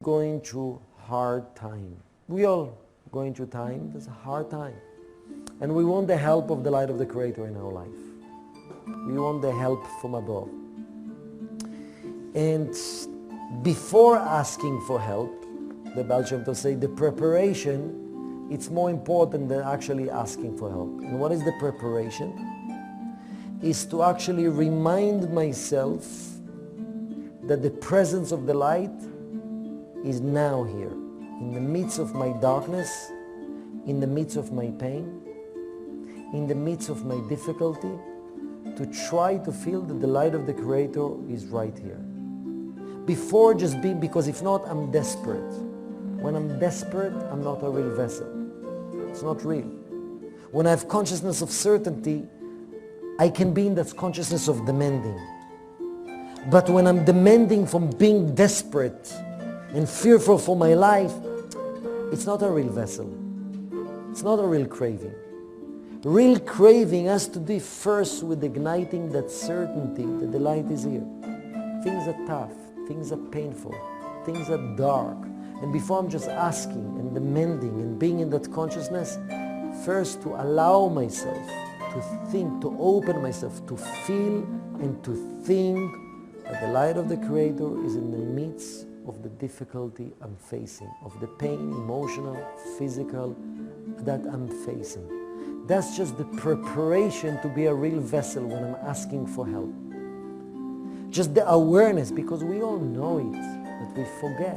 going through hard time. We all going through time. There's a hard time. And we want the help of the light of the Creator in our life. We want the help from above. And before asking for help, the Baal Shem Tov say, the preparation, it's more important than actually asking for help. And what is the preparation? Is to actually remind myself that the presence of the light is now here, in the midst of my darkness, in the midst of my pain, in the midst of my difficulty, to try to feel that the light of the Creator is right here. Before just being, because if not, I'm desperate. When I'm desperate, I'm not a real vessel. It's not real. When I have consciousness of certainty, I can be in that consciousness of demanding. But when I'm demanding from being desperate and fearful for my life, it's not a real vessel. It's not a real craving. Real craving has to do first with igniting that certainty that the light is here. Things are tough, things are painful, things are dark. And before I'm just asking and demanding and being in that consciousness, first to allow myself to think, to open myself, to feel and to think that the light of the Creator is in the midst of the difficulty I'm facing, of the pain, emotional, physical, that I'm facing. That's just the preparation to be a real vessel when I'm asking for help. Just the awareness, because we all know it, but we forget.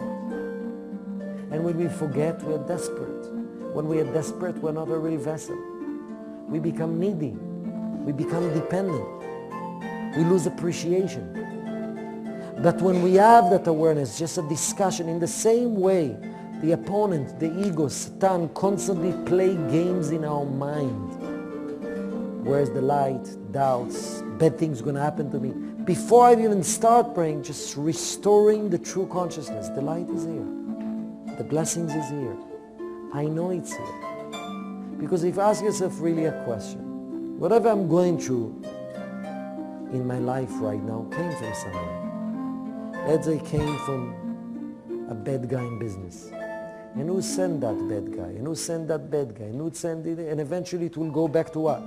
And when we forget, we are desperate. When we are desperate, we're not a real vessel. We become needy. We become dependent. We lose appreciation. But when we have that awareness, just a discussion, in the same way the opponent, the ego, Satan, constantly play games in our mind. Where's the light, doubts, bad things going to happen to me. Before I even start praying, just restoring the true consciousness. The light is here. The blessings is here. I know it's here. Because if you ask yourself really a question, whatever I'm going through in my life right now came from somewhere. Let's say it came from a bad guy in business. And who sent that bad guy? And who sent that bad guy? And who sent it? And eventually it will go back to what?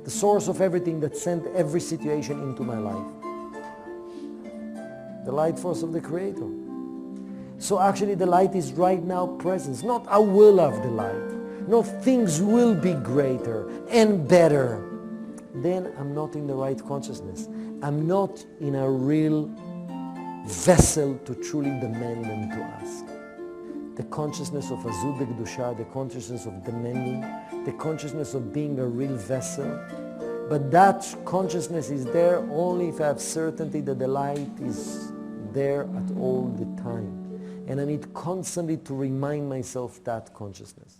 The source of everything that sent every situation into my life. The light force of the Creator. So actually the light is right now present. Not I will have the light. No, things will be greater and better. Then I'm not in the right consciousness. I'm not in a real vessel to truly demand and to ask. The consciousness of Azzut DeKdusha, the consciousness of demanding, the consciousness of being a real vessel. But that consciousness is there only if I have certainty that the light is there at all the time. And I need constantly to remind myself that consciousness.